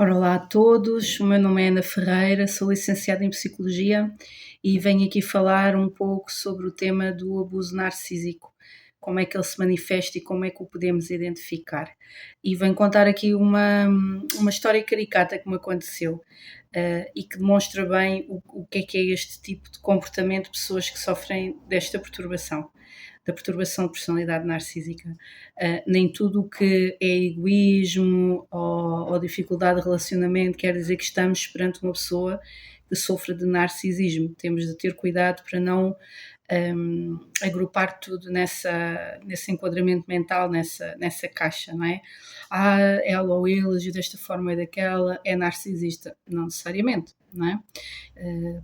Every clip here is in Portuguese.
Ora, olá a todos, o meu nome é Ana Ferreira, sou licenciada em Psicologia e venho aqui falar um pouco sobre o tema do abuso narcísico, como é que ele se manifesta e como é que o podemos identificar. E venho contar aqui uma história caricata que me aconteceu e que demonstra bem o que é este tipo de comportamento de pessoas que sofrem desta perturbação, da perturbação de personalidade narcísica. Nem tudo o que é egoísmo ou dificuldade de relacionamento quer dizer que estamos perante uma pessoa que sofre de narcisismo. Temos de ter cuidado para não agrupar tudo nesse enquadramento mental, nessa caixa, não é? Ela ou ele agiu desta forma e daquela, é narcisista. Não necessariamente, não é?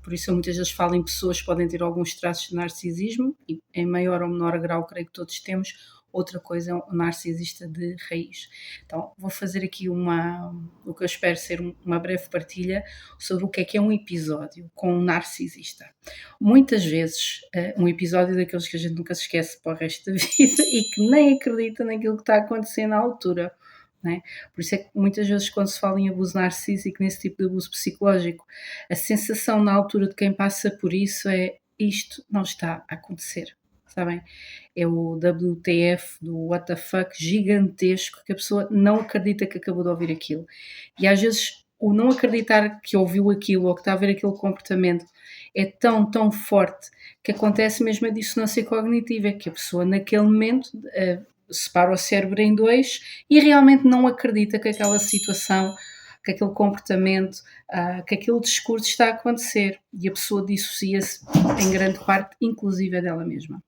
Por isso eu muitas vezes falo em pessoas que podem ter alguns traços de narcisismo, e em maior ou menor grau creio que todos temos. Outra coisa é um narcisista de raiz. Então vou fazer aqui o que eu espero ser uma breve partilha sobre o que é um episódio com um narcisista. Muitas vezes, um episódio daqueles que a gente nunca se esquece para o resto da vida e que nem acredita naquilo que está a acontecer na altura. Não é? Por isso é que muitas vezes quando se fala em abuso narcísico, nesse tipo de abuso psicológico, a sensação na altura de quem passa por isso é: isto não está a acontecer, sabem? É o WTF, do what the fuck gigantesco, que a pessoa não acredita que acabou de ouvir aquilo. E às vezes o não acreditar que ouviu aquilo ou que está a ver aquele comportamento é tão forte que acontece mesmo a dissonância cognitiva, que a pessoa naquele momento separa o cérebro em dois e realmente não acredita que aquela situação, que aquele comportamento, que aquele discurso está a acontecer, e a pessoa dissocia-se em grande parte, inclusive dela mesma.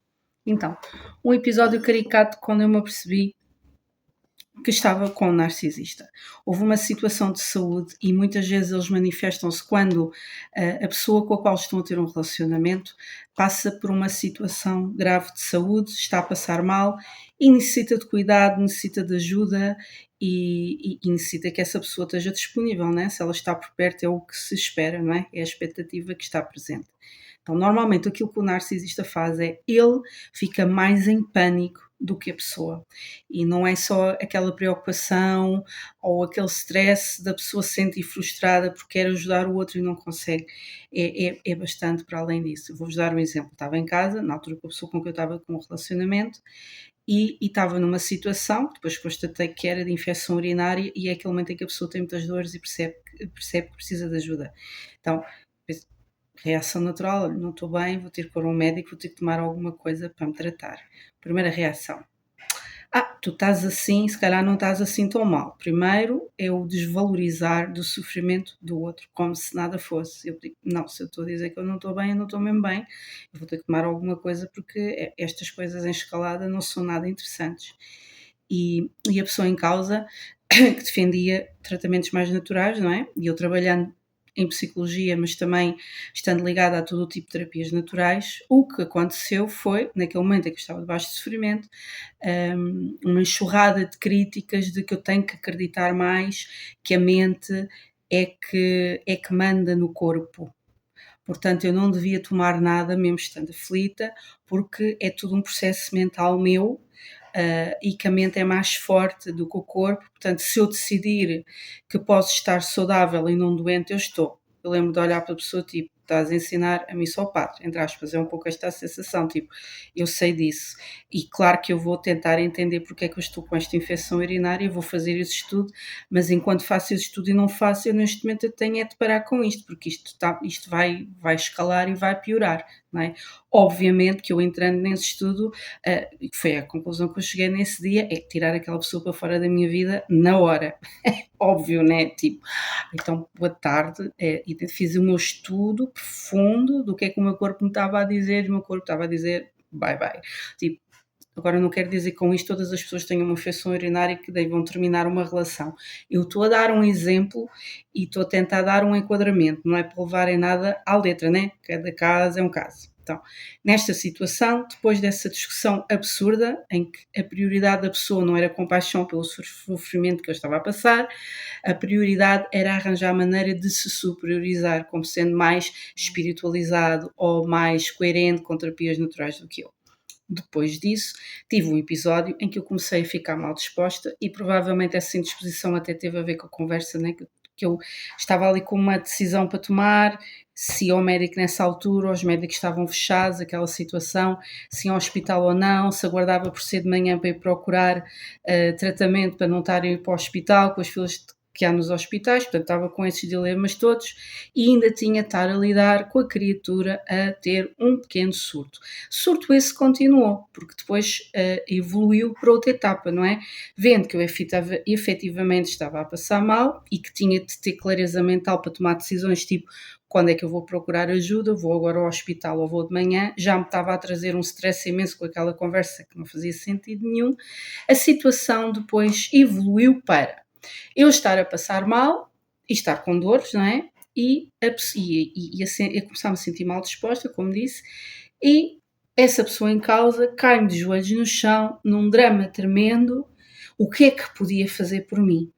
Então, um episódio caricato quando eu me apercebi que estava com um narcisista. Houve uma situação de saúde e muitas vezes eles manifestam-se quando a pessoa com a qual estão a ter um relacionamento passa por uma situação grave de saúde, está a passar mal e necessita de cuidado, necessita de ajuda e necessita que essa pessoa esteja disponível, né? Se ela está por perto é o que se espera, não é? É a expectativa que está presente. Então, normalmente aquilo que o narcisista faz é ele fica mais em pânico do que a pessoa. E não é só aquela preocupação ou aquele stress da pessoa se sentir frustrada porque quer ajudar o outro e não consegue. É bastante para além disso. Eu vou-vos dar um exemplo. Estava em casa, na altura com a pessoa com quem eu estava com um relacionamento, e estava numa situação, depois constatei que era de infecção urinária, e é aquele momento em que a pessoa tem muitas dores e percebe que precisa de ajuda. Então, reação natural: olha, não estou bem, vou ter que pôr um médico, vou ter que tomar alguma coisa para me tratar. Primeira reação: tu estás assim, se calhar não estás assim tão mal. Primeiro é o desvalorizar do sofrimento do outro, como se nada fosse. Eu digo: não, se eu estou a dizer que eu não estou bem, eu não estou mesmo bem, eu vou ter que tomar alguma coisa porque estas coisas em escalada não são nada interessantes. E a pessoa em causa que defendia tratamentos mais naturais, não é? E eu trabalhando em psicologia, mas também estando ligada a todo o tipo de terapias naturais, o que aconteceu foi, naquele momento em que eu estava debaixo de sofrimento, uma enxurrada de críticas de que eu tenho que acreditar mais, que a mente é que manda no corpo. Portanto, eu não devia tomar nada, mesmo estando aflita, porque é tudo um processo mental meu, e que a mente é mais forte do que o corpo. Portanto, se eu decidir que posso estar saudável e não doente, eu estou. Eu lembro de olhar para a pessoa, tipo: estás a ensinar a missa ao padre, entre aspas, é um pouco esta sensação, tipo, eu sei disso, e claro que eu vou tentar entender porque é que eu estou com esta infecção urinária, vou fazer esse estudo, mas enquanto faço esse estudo e não faço, eu neste momento eu tenho é de parar com isto, porque isto vai escalar e vai piorar, não é? Obviamente que eu entrando nesse estudo, foi a conclusão que eu cheguei nesse dia, é tirar aquela pessoa para fora da minha vida na hora. Óbvio, né? Tipo, então, boa tarde, e fiz o meu estudo profundo do que é que o meu corpo me estava a dizer, e o meu corpo estava a dizer bye bye. Tipo, agora não quero dizer com isto todas as pessoas tenham uma infecção urinária que devam terminar uma relação. Eu estou a dar um exemplo e estou a tentar dar um enquadramento, não é para levarem nada à letra, né? Cada caso é um caso. Então, nesta situação, depois dessa discussão absurda, em que a prioridade da pessoa não era compaixão pelo sofrimento que eu estava a passar, a prioridade era arranjar maneira de se superiorizar como sendo mais espiritualizado ou mais coerente com terapias naturais do que eu. Depois disso, tive um episódio em que eu comecei a ficar mal disposta, e provavelmente essa indisposição até teve a ver com a conversa, né, que eu estava ali com uma decisão para tomar, se ia ao médico nessa altura, os médicos estavam fechados, aquela situação, se ia ao hospital ou não, se aguardava por ser de manhã para ir procurar tratamento para não estar a ir para o hospital, com as filas que há nos hospitais, portanto estava com esses dilemas todos e ainda tinha de estar a lidar com a criatura a ter um pequeno surto. Surto esse continuou, porque depois evoluiu para outra etapa, não é? Vendo que eu efetivamente estava a passar mal e que tinha de ter clareza mental para tomar decisões tipo quando é que eu vou procurar ajuda, vou agora ao hospital ou vou de manhã, já me estava a trazer um stress imenso com aquela conversa que não fazia sentido nenhum. A situação depois evoluiu para eu estar a passar mal e estar com dores, não é? E começar-me a sentir mal disposta, como disse, e essa pessoa em causa cai-me de joelhos no chão, num drama tremendo, o que é que podia fazer por mim?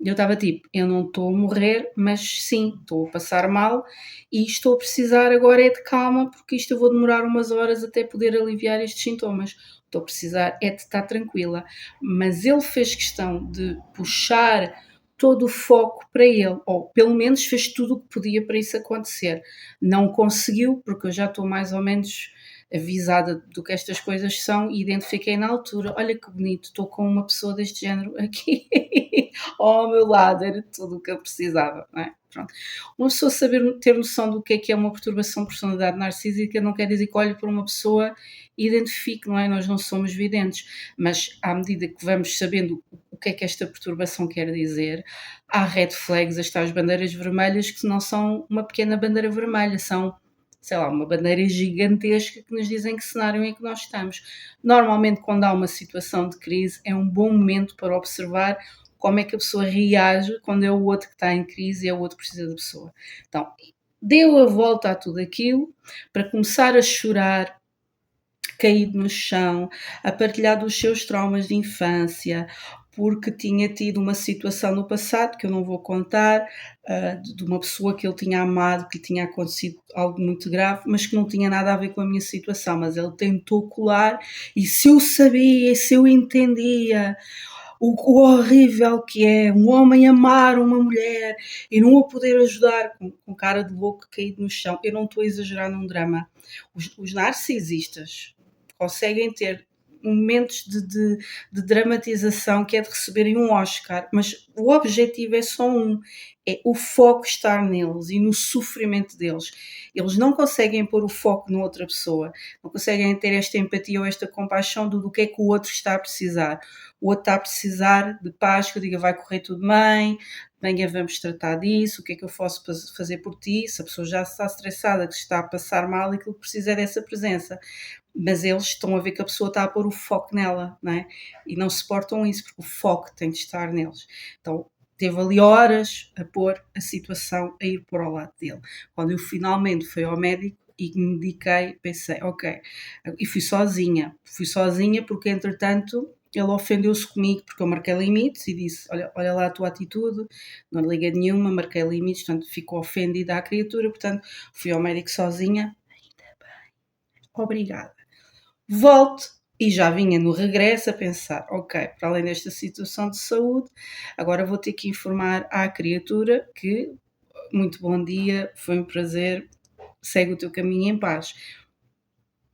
Eu estava tipo, eu não estou a morrer, mas sim, estou a passar mal e estou a precisar agora é de calma, porque isto eu vou demorar umas horas até poder aliviar estes sintomas. Estou a precisar é de estar tranquila. Mas ele fez questão de puxar todo o foco para ele, ou pelo menos fez tudo o que podia para isso acontecer. Não conseguiu, porque eu já estou mais ou menos avisada do que estas coisas são e identifiquei na altura, olha que bonito, estou com uma pessoa deste género aqui ao meu lado, era tudo o que eu precisava, não é? Pronto. Uma pessoa saber ter noção do que é uma perturbação de personalidade narcísica não quer dizer que olhe para uma pessoa e identifique, não é? Nós não somos videntes, mas à medida que vamos sabendo o que é que esta perturbação quer dizer, há red flags, as tais bandeiras vermelhas que não são uma pequena bandeira vermelha, são sei lá, uma bandeira gigantesca que nos dizem que cenário em que nós estamos. Normalmente, quando há uma situação de crise, é um bom momento para observar como é que a pessoa reage quando é o outro que está em crise e é o outro que precisa da pessoa. Então, deu a volta a tudo aquilo para começar a chorar, caído no chão, a partilhar dos seus traumas de infância, porque tinha tido uma situação no passado, que eu não vou contar, de uma pessoa que ele tinha amado, que lhe tinha acontecido algo muito grave, mas que não tinha nada a ver com a minha situação, mas ele tentou colar, e se eu sabia, se eu entendia o horrível que é um homem amar uma mulher e não a poder ajudar com cara de louco caído no chão, eu não estou a exagerar num drama. Os narcisistas conseguem ter momentos de dramatização que é de receberem um Oscar, mas o objetivo é só um, é o foco estar neles e no sofrimento deles. Eles não conseguem pôr o foco na outra pessoa, não conseguem ter esta empatia ou esta compaixão do que é que o outro está a precisar. O outro está a precisar de paz, que eu diga vai correr tudo bem, venha, vamos tratar disso, o que é que eu posso fazer por ti, se a pessoa já está estressada, que está a passar mal, aquilo que precisa é dessa presença. Mas eles estão a ver que a pessoa está a pôr o foco nela, não é? E não suportam isso, porque o foco tem de estar neles. Então, teve ali horas a pôr a situação a ir para o lado dele. Quando eu finalmente fui ao médico e me mediquei, pensei, ok, e fui sozinha porque entretanto ele ofendeu-se comigo porque eu marquei limites e disse, olha lá a tua atitude, não liga nenhuma, marquei limites, portanto ficou ofendida a criatura, portanto fui ao médico sozinha, ainda bem, obrigada. Volto e já vinha no regresso a pensar, ok, para além desta situação de saúde, agora vou ter que informar à criatura que, muito bom dia, foi um prazer, segue o teu caminho em paz.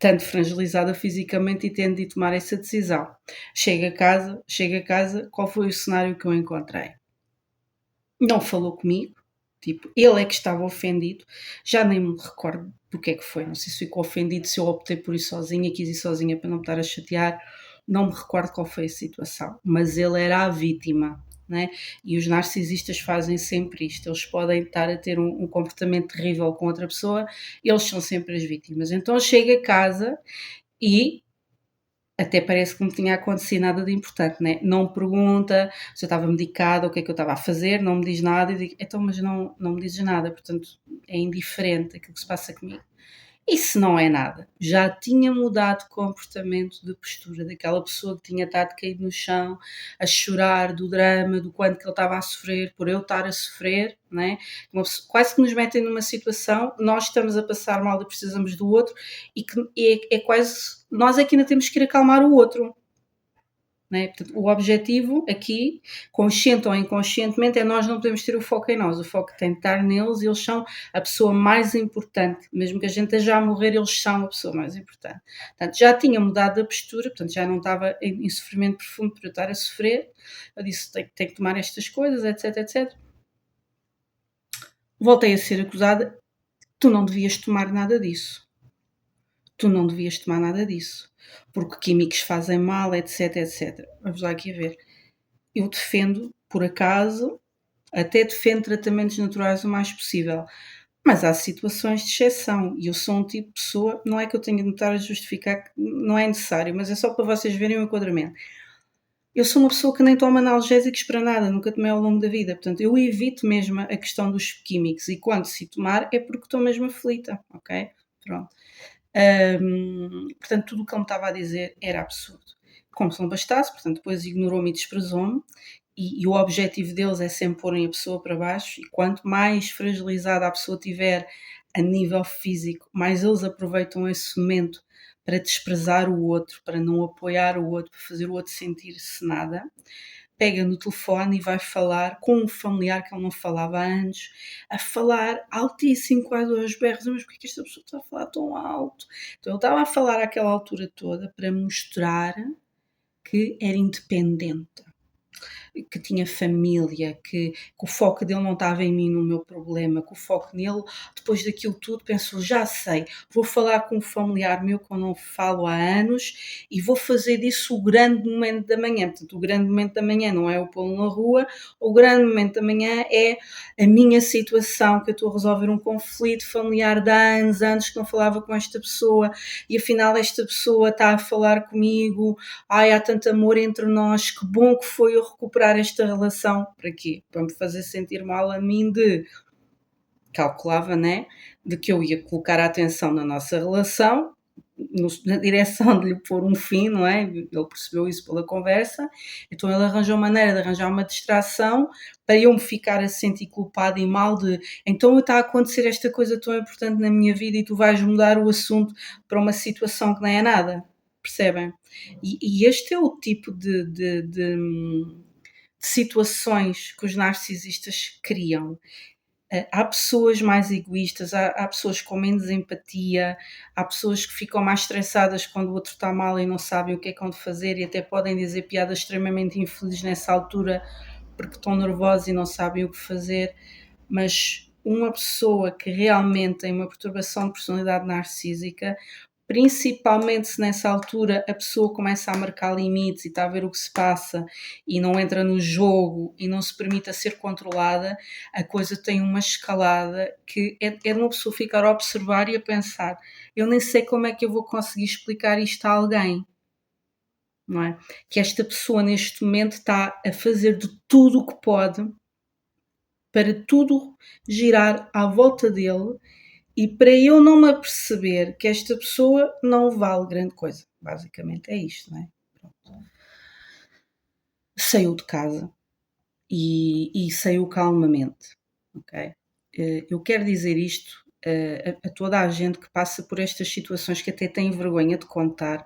Tanto fragilizada fisicamente e tendo de tomar essa decisão. Chego a casa, qual foi o cenário que eu encontrei? Não falou comigo, tipo, ele é que estava ofendido, já nem me recordo do que é que foi, não sei se ficou ofendido, se eu optei por ir sozinha, quis ir sozinha para não me estar a chatear, não me recordo qual foi a situação, mas ele era a vítima, né? E os narcisistas fazem sempre isto, eles podem estar a ter um comportamento terrível com outra pessoa, eles são sempre as vítimas. Então chego a casa e até parece que não tinha acontecido nada de importante, né? Não me pergunta se eu estava medicada, o que é que eu estava a fazer, não me diz nada, e digo, então, mas não me dizes nada, portanto é indiferente aquilo que se passa comigo. Isso não é nada. Já tinha mudado de comportamento, de postura, daquela pessoa que tinha estado caído no chão, a chorar do drama, do quanto que ele estava a sofrer, por eu estar a sofrer, né? Quase que nos metem numa situação, nós estamos a passar mal e precisamos do outro, e que é quase, nós é que ainda temos que ir acalmar o outro. né? Portanto, o objetivo aqui, consciente ou inconscientemente, é nós não podemos ter o foco em nós, o foco tem de estar neles e eles são a pessoa mais importante. Mesmo que a gente esteja a morrer, eles são a pessoa mais importante. Portanto, já tinha mudado a postura, portanto, já não estava em sofrimento profundo por eu estar a sofrer. Eu disse: tenho que tomar estas coisas, etc, etc. Voltei a ser acusada: tu não devias tomar nada disso. Tu não devias tomar nada disso, porque químicos fazem mal, etc, etc. Vamos lá aqui a ver. Eu defendo, por acaso, até defendo tratamentos naturais o mais possível, mas há situações de exceção e eu sou um tipo de pessoa, não é que eu tenha de me estar a justificar, que não é necessário, mas é só para vocês verem o enquadramento. Eu sou uma pessoa que nem toma analgésicos para nada, nunca tomei ao longo da vida, portanto eu evito mesmo a questão dos químicos e quando se tomar é porque estou mesmo aflita, ok? Pronto. Portanto, tudo o que ele me estava a dizer era absurdo. Como se não bastasse, portanto, depois ignorou-me e desprezou-me, e o objetivo deles é sempre porem a pessoa para baixo, e quanto mais fragilizada a pessoa tiver a nível físico, mais eles aproveitam esse momento para desprezar o outro, para não apoiar o outro, para fazer o outro sentir-se nada. Pega no telefone e vai falar com um familiar que ele não falava há anos, a falar altíssimo, quase aos berros. Mas porquê que esta pessoa está a falar tão alto? Então ele estava a falar àquela altura toda para mostrar que era independente, que tinha família, que o foco dele não estava em mim, no meu problema, que o foco nele, depois daquilo tudo, pensou: já sei, vou falar com um familiar meu que eu não falo há anos e vou fazer disso o grande momento da manhã. Portanto, o grande momento da manhã não é o pô-lo na rua, o grande momento da manhã é a minha situação, que eu estou a resolver um conflito familiar de há anos que não falava com esta pessoa e afinal esta pessoa está a falar comigo, ai, há tanto amor entre nós, que bom que foi eu recuperar esta relação. Para quê? Para me fazer sentir mal a mim calculava, né, de que eu ia colocar a atenção na nossa relação, na direção de lhe pôr um fim, não é? Ele percebeu isso pela conversa, então ele arranjou maneira de arranjar uma distração para eu me ficar a sentir culpada e mal de então está a acontecer esta coisa tão importante na minha vida e tu vais mudar o assunto para uma situação que não é nada, percebem? E este é o tipo de situações que os narcisistas criam. Há pessoas mais egoístas, há pessoas com menos empatia, há pessoas que ficam mais estressadas quando o outro está mal e não sabem o que é que hão de fazer e até podem dizer piadas extremamente infelizes nessa altura porque estão nervosos e não sabem o que fazer, mas uma pessoa que realmente tem uma perturbação de personalidade narcísica, principalmente se nessa altura a pessoa começa a marcar limites e está a ver o que se passa e não entra no jogo e não se permite a ser controlada, a coisa tem uma escalada que é de uma pessoa ficar a observar e a pensar: eu nem sei como é que eu vou conseguir explicar isto a alguém, não é? Que esta pessoa neste momento está a fazer de tudo o que pode para tudo girar à volta dele e para eu não me aperceber que esta pessoa não vale grande coisa. Basicamente é isto, não é? Pronto. Saiu de casa e saiu calmamente, ok? Eu quero dizer isto a toda a gente que passa por estas situações que até tem vergonha de contar,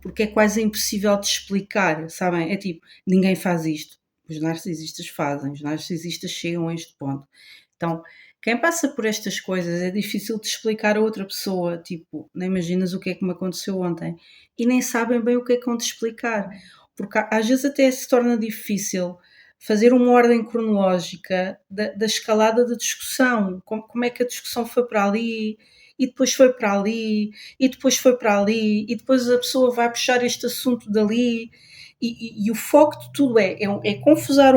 porque é quase impossível de explicar, sabem? É tipo, ninguém faz isto. Os narcisistas fazem, os narcisistas chegam a este ponto. Então, quem passa por estas coisas é difícil de explicar a outra pessoa, tipo, nem imaginas o que é que me aconteceu ontem. E nem sabem bem o que é que vão te explicar, porque às vezes até se torna difícil fazer uma ordem cronológica da escalada da discussão, como é que a discussão foi para ali, e depois foi para ali, e depois foi para ali, e depois a pessoa vai puxar este assunto dali, e o foco de tudo é confusar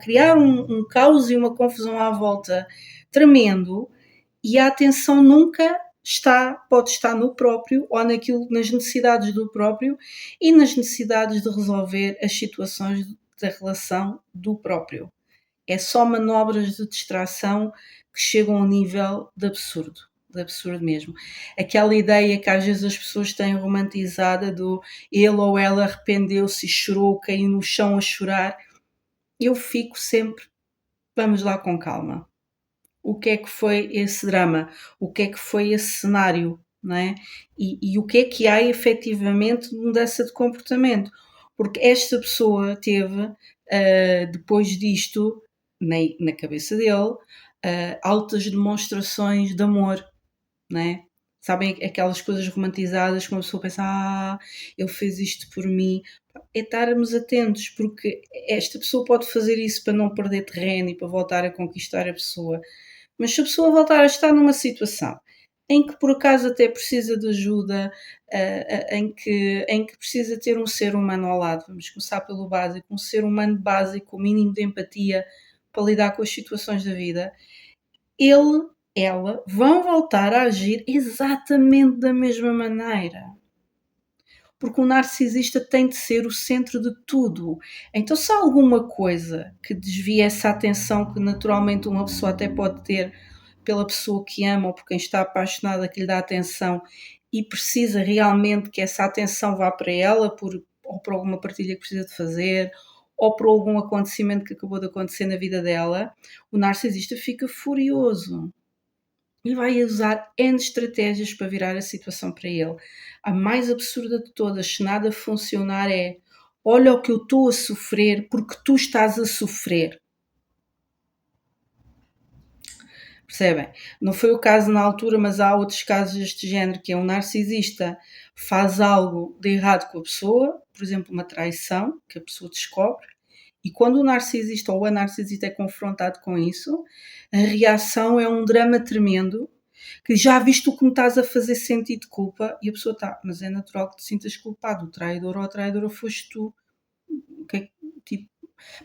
criar um caos e uma confusão à volta tremendo, e a atenção nunca pode estar no próprio ou nas necessidades do próprio e nas necessidades de resolver as situações da relação do próprio. É só manobras de distração que chegam ao nível de absurdo mesmo. Aquela ideia que às vezes as pessoas têm romantizada do ele ou ela arrependeu-se e chorou, caiu no chão a chorar, eu fico sempre, vamos lá com calma. O que é que foi esse drama? O que é que foi esse cenário? Não é? E o que é que há efetivamente de mudança de comportamento? Porque esta pessoa teve, depois disto, na cabeça dele, altas demonstrações de amor, não é? Sabem aquelas coisas romantizadas, que uma pessoa pensa: "Ah, ele fez isto por mim". É estarmos atentos, porque esta pessoa pode fazer isso para não perder terreno e para voltar a conquistar a pessoa. Mas se a pessoa voltar a estar numa situação em que por acaso até precisa de ajuda, em que precisa ter um ser humano ao lado, vamos começar pelo básico, um ser humano básico, com o mínimo de empatia para lidar com as situações da vida, ele, ela vão voltar a agir exatamente da mesma maneira. Porque o narcisista tem de ser o centro de tudo. Então, se há alguma coisa que desvia essa atenção que naturalmente uma pessoa até pode ter pela pessoa que ama ou por quem está apaixonada, que lhe dá atenção e precisa realmente que essa atenção vá para ela, ou por alguma partilha que precisa de fazer, ou por algum acontecimento que acabou de acontecer na vida dela, o narcisista fica furioso e vai usar N estratégias para virar a situação para ele. A mais absurda de todas, se nada funcionar, é: olha o que eu estou a sofrer porque tu estás a sofrer. Percebem? Não foi o caso na altura, mas há outros casos deste género, que é um narcisista faz algo de errado com a pessoa, por exemplo, uma traição, que a pessoa descobre, e quando o narcisista ou a narcisista é confrontado com isso, a reação é um drama tremendo, que já viste o que me estás a fazer sentir de culpa, e a pessoa está, mas é natural que te sintas culpado, o traidor ou a traidora foste tu. Tipo,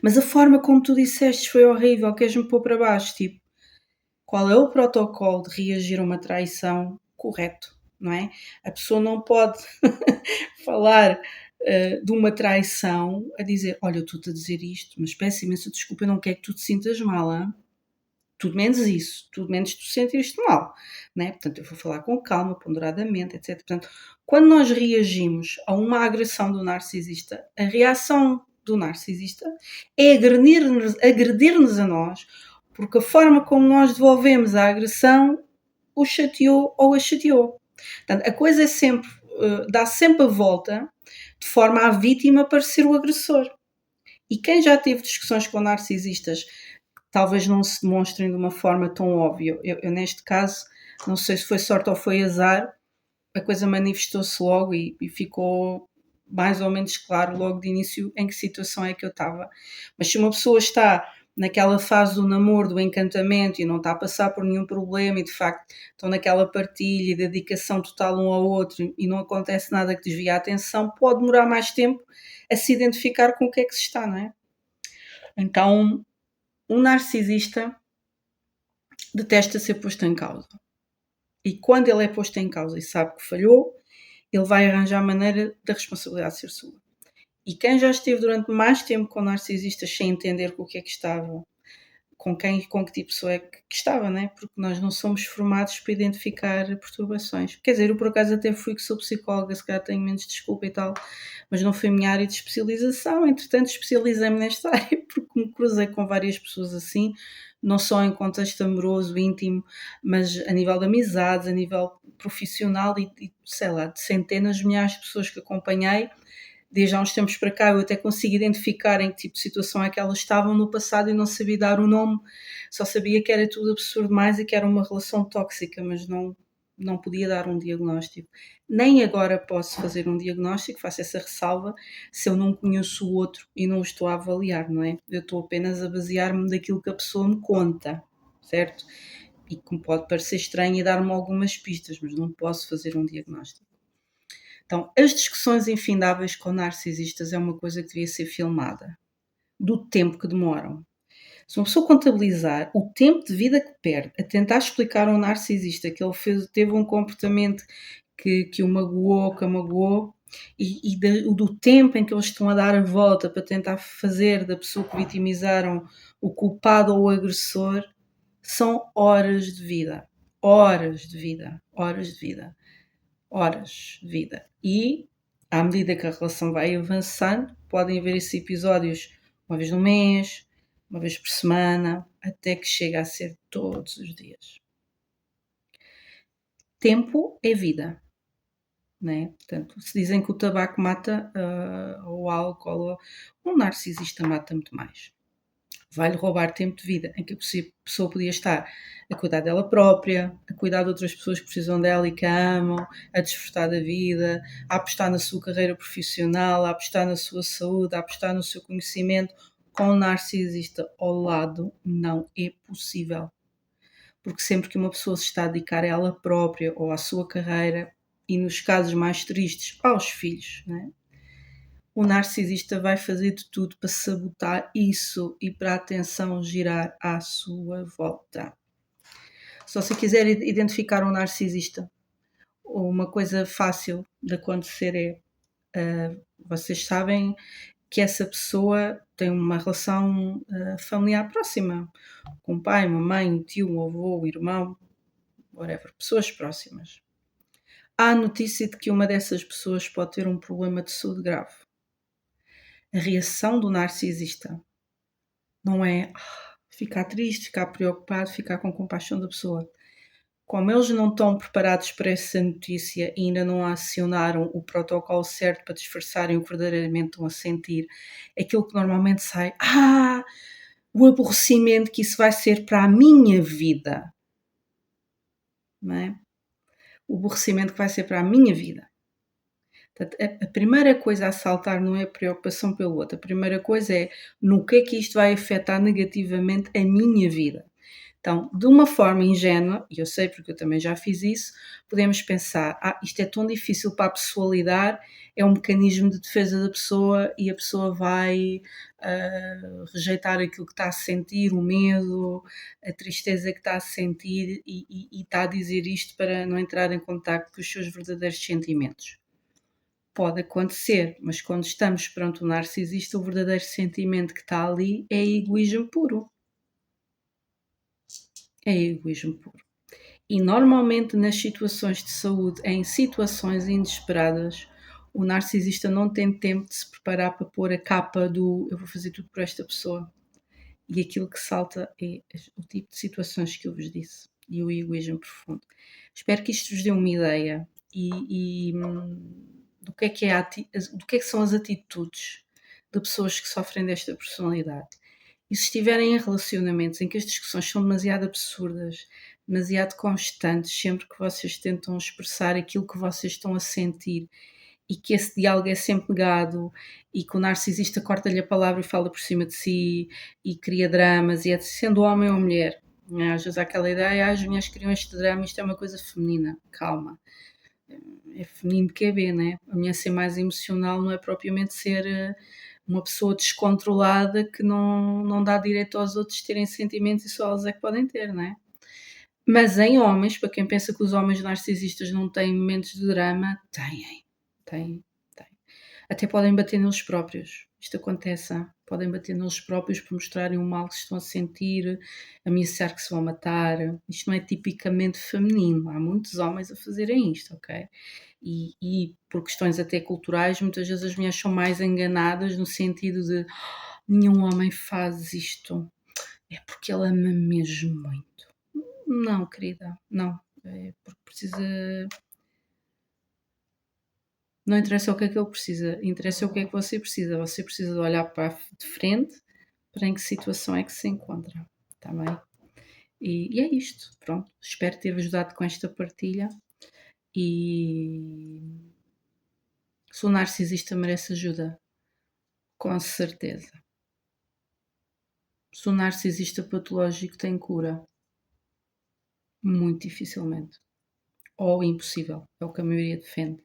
mas a forma como tu disseste foi horrível, queres-me pôr para baixo, tipo, qual é o protocolo de reagir a uma traição correto, não é? A pessoa não pode falar de uma traição a dizer: olha, eu estou-te a dizer isto, mas peço imensa desculpa, eu não quero que tu te sintas mal, hein? Tudo menos isso, tudo menos tu sentir-te mal, né? Portanto, eu vou falar com calma, ponderadamente, etc. Portanto, quando nós reagimos a uma agressão do narcisista, a reação do narcisista é agredir-nos a nós, porque a forma como nós devolvemos a agressão o chateou ou a chateou. Portanto, a coisa é sempre, dá sempre a volta, de forma à vítima parecer o agressor. E quem já teve discussões com narcisistas que talvez não se demonstrem de uma forma tão óbvia, eu neste caso, não sei se foi sorte ou foi azar, a coisa manifestou-se logo e ficou mais ou menos claro logo de início em que situação é que eu estava. Mas se uma pessoa está naquela fase do namoro, do encantamento e não está a passar por nenhum problema e de facto estão naquela partilha e dedicação total um ao outro e não acontece nada que desvie a atenção, pode demorar mais tempo a se identificar com o que é que se está, não é? Então, um narcisista detesta ser posto em causa. E quando ele é posto em causa e sabe que falhou, ele vai arranjar maneira da responsabilidade ser sua. E quem já esteve durante mais tempo com narcisistas sem entender com o que é que estava, com que tipo de pessoa é que estava, né? Porque nós não somos formados para identificar perturbações. Quer dizer, eu por acaso até fui que sou psicóloga, se calhar tenho menos desculpa e tal, mas não foi a minha área de especialização. Entretanto, especializei-me nesta área porque me cruzei com várias pessoas assim, não só em contexto amoroso, íntimo, mas a nível de amizades, a nível profissional e sei lá, de centenas de milhares de pessoas que acompanhei desde há uns tempos para cá. Eu até consigo identificar em que tipo de situação é que elas estavam no passado e não sabia dar o nome, só sabia que era tudo absurdo mais e que era uma relação tóxica, mas não podia dar um diagnóstico. Nem agora posso fazer um diagnóstico, faço essa ressalva, se eu não conheço o outro e não o estou a avaliar, não é? Eu estou apenas a basear-me daquilo que a pessoa me conta, certo? E que me pode parecer estranho e dar-me algumas pistas, mas não posso fazer um diagnóstico. Então, as discussões infindáveis com narcisistas é uma coisa que devia ser filmada, do tempo que demoram. Se uma pessoa contabilizar o tempo de vida que perde a tentar explicar a um narcisista que ele teve um comportamento que o magoou, que a magoou, do tempo em que eles estão a dar a volta para tentar fazer da pessoa que vitimizaram o culpado ou o agressor, são horas de vida. Horas de vida. Horas de vida. Horas de vida. E, à medida que a relação vai avançando, podem haver esses episódios uma vez no mês, uma vez por semana, até que chega a ser todos os dias. Tempo é vida. né? Portanto, se dizem que o tabaco mata, ou o álcool, um narcisista mata muito mais. Vai-lhe roubar tempo de vida em que a pessoa podia estar a cuidar dela própria, a cuidar de outras pessoas que precisam dela e que a amam, a desfrutar da vida, a apostar na sua carreira profissional, a apostar na sua saúde, a apostar no seu conhecimento. Com um narcisista ao lado não é possível. Porque sempre que uma pessoa se está a dedicar a ela própria ou à sua carreira, e nos casos mais tristes, aos filhos, né? O narcisista vai fazer de tudo para sabotar isso e para a atenção girar à sua volta. Se você quiser identificar um narcisista, uma coisa fácil de acontecer é, vocês sabem que essa pessoa tem uma relação familiar próxima, com o pai, uma mãe, um tio, um avô, um irmão, whatever, pessoas próximas. Há a notícia de que uma dessas pessoas pode ter um problema de saúde grave. A reação do narcisista não é ficar triste, ficar preocupado, ficar com compaixão da pessoa. Como eles não estão preparados para essa notícia e ainda não acionaram o protocolo certo para disfarçarem o que verdadeiramente estão a sentir, aquilo que normalmente sai, o aborrecimento que isso vai ser para a minha vida, não é? O aborrecimento que vai ser para a minha vida. Portanto, a primeira coisa a saltar não é a preocupação pelo outro, a primeira coisa é no que é que isto vai afetar negativamente a minha vida. Então, de uma forma ingênua, e eu sei porque eu também já fiz isso, podemos pensar, isto é tão difícil para a pessoa lidar, é um mecanismo de defesa da pessoa e a pessoa vai rejeitar aquilo que está a sentir, o medo, a tristeza que está a sentir e está a dizer isto para não entrar em contato com os seus verdadeiros sentimentos. Pode acontecer, mas quando estamos perante um narcisista, o verdadeiro sentimento que está ali é egoísmo puro. É egoísmo puro. E normalmente nas situações de saúde, em situações inesperadas, o narcisista não tem tempo de se preparar para pôr a capa do eu vou fazer tudo por esta pessoa. E aquilo que salta é o tipo de situações que eu vos disse. E o egoísmo profundo. Espero que isto vos dê uma ideia do que é do que são as atitudes de pessoas que sofrem desta personalidade. E se estiverem em relacionamentos em que as discussões são demasiado absurdas, demasiado constantes, sempre que vocês tentam expressar aquilo que vocês estão a sentir e que esse diálogo é sempre negado e que o narcisista corta-lhe a palavra e fala por cima de si e cria dramas, e é sendo homem ou mulher. Às vezes há aquela ideia, as mulheres criam este drama, isto é uma coisa feminina. Calma. É feminino de QB, né? A mulher ser mais emocional não é propriamente ser uma pessoa descontrolada que não dá direito aos outros terem sentimentos e só eles é que podem ter, não é? Mas em homens, para quem pensa que os homens narcisistas não têm momentos de drama, têm. Até podem bater neles próprios. Isto acontece, podem bater neles próprios por mostrarem o mal que estão a sentir, ameaçar que se vão matar. Isto não é tipicamente feminino. Há muitos homens a fazerem isto, ok? E por questões até culturais, muitas vezes as mulheres são mais enganadas no sentido de nenhum homem faz isto, é porque ele ama mesmo muito. Não, querida, não. É porque precisa. Não interessa o que é que ele precisa, interessa o que é que você precisa. Você precisa de olhar de frente para em que situação é que se encontra. Está bem? E é isto. Pronto. Espero ter-vos ajudado com esta partilha. E se o narcisista merece ajuda, com certeza. Se o narcisista patológico tem cura, muito dificilmente. Ou impossível, é o que a maioria defende.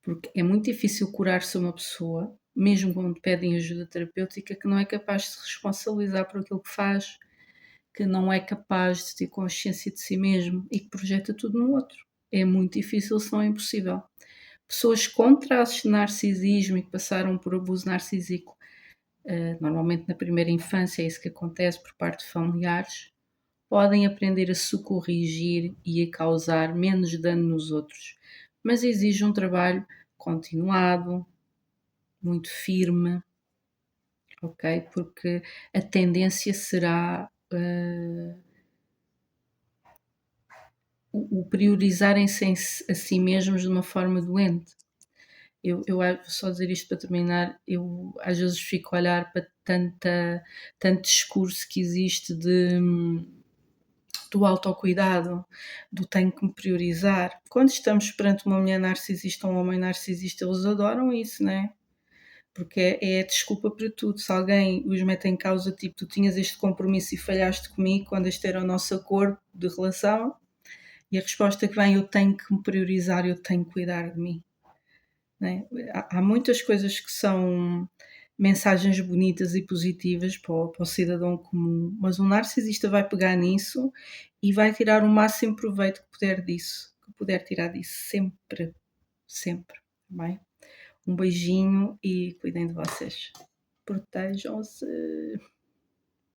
Porque é muito difícil curar-se uma pessoa, mesmo quando pedem ajuda terapêutica, que não é capaz de se responsabilizar por aquilo que faz, que não é capaz de ter consciência de si mesmo e que projeta tudo no outro. É muito difícil, se não é impossível. Pessoas com traços de narcisismo e que passaram por abuso narcísico, normalmente na primeira infância, é isso que acontece por parte de familiares, podem aprender a se corrigir e a causar menos dano nos outros, mas exige um trabalho continuado, muito firme, ok? Porque a tendência será o priorizarem-se a si mesmos de uma forma doente. Vou só dizer isto para terminar, eu às vezes fico a olhar para tanto discurso que existe do autocuidado, do tenho que me priorizar. Quando estamos perante uma mulher narcisista ou um homem narcisista, eles adoram isso, não é? Porque é a desculpa para tudo. Se alguém os mete em causa, tipo, tu tinhas este compromisso e falhaste comigo quando este era o nosso acordo de relação, e a resposta que vem, eu tenho que me priorizar, eu tenho que cuidar de mim. Né? Há muitas coisas que são mensagens bonitas e positivas para o cidadão comum, mas o narcisista vai pegar nisso e vai tirar o máximo proveito que puder tirar disso, sempre, sempre, tá bem? Um beijinho e cuidem de vocês. Protejam-se.